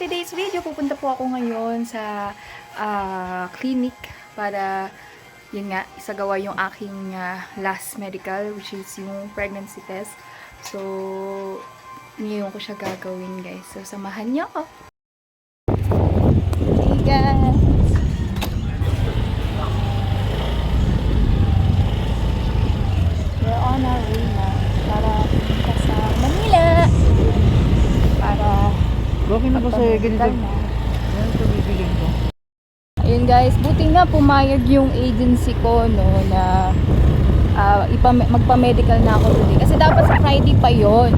today's video, pupunta po ako ngayon sa clinic para yun nga, isagawa yung aking last medical, which is yung pregnancy test. So, ngayon ko siya gagawin, guys. So, samahan niyo ako. Hey, guys! We're on our way na para punta sa Manila. Para Okay na ba sa'yo ganito? Yan ito bibigyan ko. ayun guys, buti nga pumayag yung agency ko no na magpa-medical na ako today. Kasi dapat sa Friday pa yon.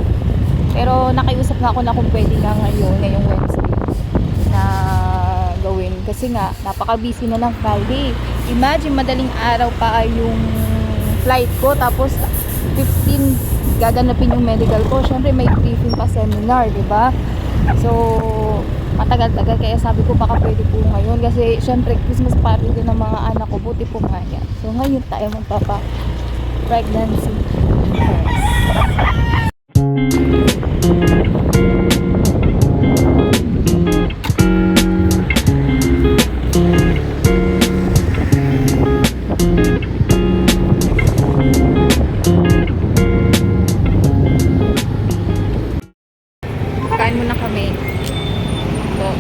Pero nakiusap na ako na kung pwede nga ngayong Wednesday na gawin. Kasi nga, napaka-busy na ng Friday. Imagine, madaling araw pa yung flight ko. Tapos, 15 gaganapin yung medical ko. Syempre, may briefing pa seminar, di ba? So, matagal-tagal. Kaya sabi ko, baka pwede po ngayon. Kasi, syempre, Christmas party din ng mga anak ko. Buti po nga yan. So, ngayon tayo magpapa-pregnancy test. Kain muna kami. So,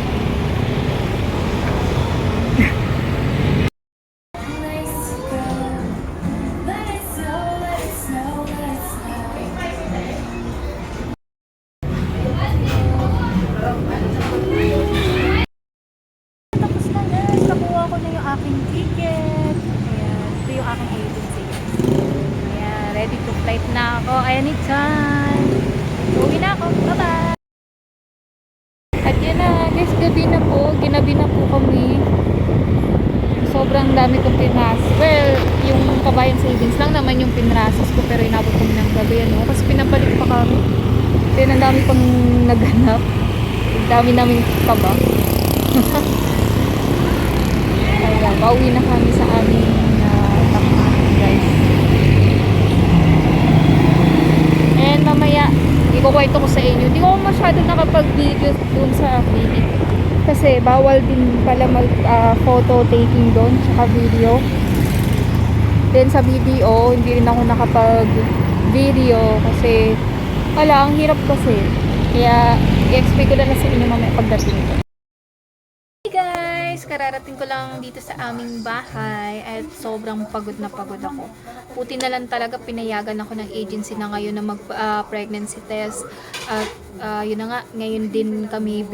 tapos na guys. Nakuha ko na yung aking ticket. Ayan. Ito yung aking agency. Ayan. Ready to flight na ako anytime. So, uwi na ako. Bye-bye! At yan na guys, gabi na po. Ginabi na po kami. Sobrang dami kong pinas. Well, yung Kabayan Savings lang naman yung pinrasas ko, pero inabot kami ng gabi ano. Kasi pinabalik pa kami. Then ang dami pang naghanap. Ang dami namin kaba. Ayan, pauwi na kami sa aming takman guys. And mamaya, ikukwento ko sa inyo. Hindi ko masyado nakapag-video dun sa clinic. Kasi bawal din pala mag-photo taking doon, tsaka video. Then sa video, hindi rin ako nakapag-video kasi wala, ang hirap kasi. Kaya i-explain ko na lang sa inyo mamaya pagdating ko. Hey guys! Kararating ko lang dito sa aming bahay at sobrang pagod na pagod ako. Puti na lang talaga pinayagan ako ng agency na ngayon na mag-pregnancy test. At yun na nga, ngayon din kami,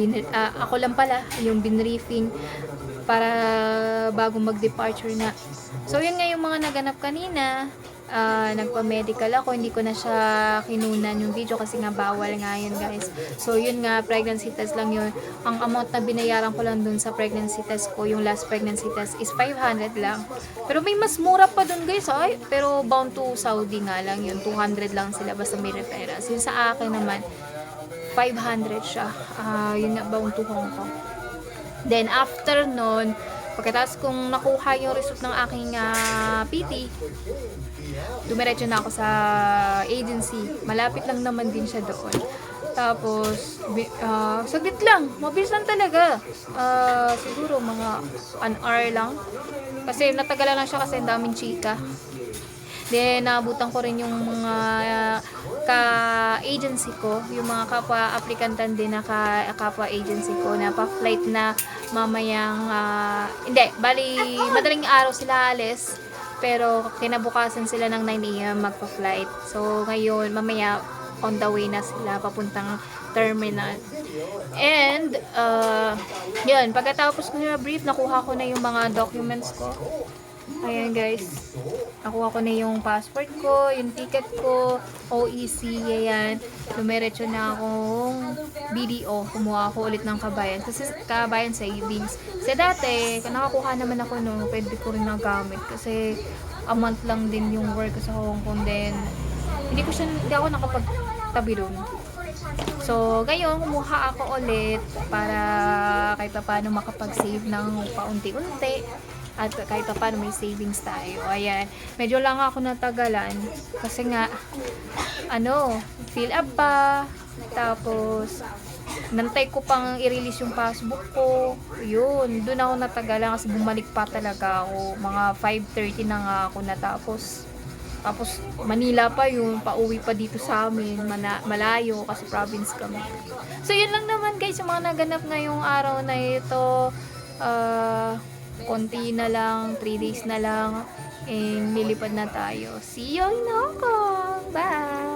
ako lang pala yung binriefing para bago mag-departure na. So yun nga yung mga naganap kanina. Nagpa-medical ako, hindi ko na siya kinunan yung video kasi nga bawal nga yun guys. So yun nga, pregnancy test lang yun. Ang amount na binayaran ko lang dun sa pregnancy test ko, yung last pregnancy test is 500 lang. Pero may mas mura pa dun guys, ay, pero bound to Saudi nga lang yun, 200 lang sila basta may referrals. Yun sa akin naman 500 siya, yun nga, bound to Hong Kong. Then after nun, pagkatapos kong nakuha yung result ng aking PT, dumiretso na ako sa agency. Malapit lang naman din siya doon. Tapos, saglit lang. Mabilis lang talaga. Siguro mga an hour lang. Kasi natagalan lang siya kasi ang daming chika. Then, nabutan ko rin yung mga ka-agency ko, yung mga kapwa-applicantan din na kapwa-agency ko na pa-flight na mamayang, hindi, bali, madaling araw sila alis, pero kinabukasan sila ng 9 AM magpa-flight. So, ngayon, mamaya, on the way na sila papuntang terminal. And, yun, pagkatapos ko na brief, nakuha ko na yung mga documents ko. Ayan guys, nakuha ko na yung passport ko, yung ticket ko, OEC, ayan. Dumiretso na akong BDO, kumuha ako ulit ng Kabayan. Kasi Kabayan Savings. Kasi dati, nakakuha naman ako no, pwede ko rin nagamit. Kasi a month lang din yung work ko sa Hong Kong. Then, hindi ako nakapagtabi doon. So, ngayon, kumuha ako ulit para kahit pa paano makapag-save ng paunti-unti. At kahit pa paano may savings tayo. Ayan. Medyo lang ako natagalan. Kasi nga, fill up pa. Tapos, nantay ko pang i-release yung passbook ko. Yun, doon ako natagalan kasi bumalik pa talaga ako. Mga 5:30 na nga ako natapos. Tapos Manila pa yun, pauwi pa dito sa amin, malayo kasi province kami. So yun lang naman guys, yung mga naganap ngayong araw na ito. Konti na lang, 3 days na lang, and lilipad na tayo. See you in Hong Kong! Bye!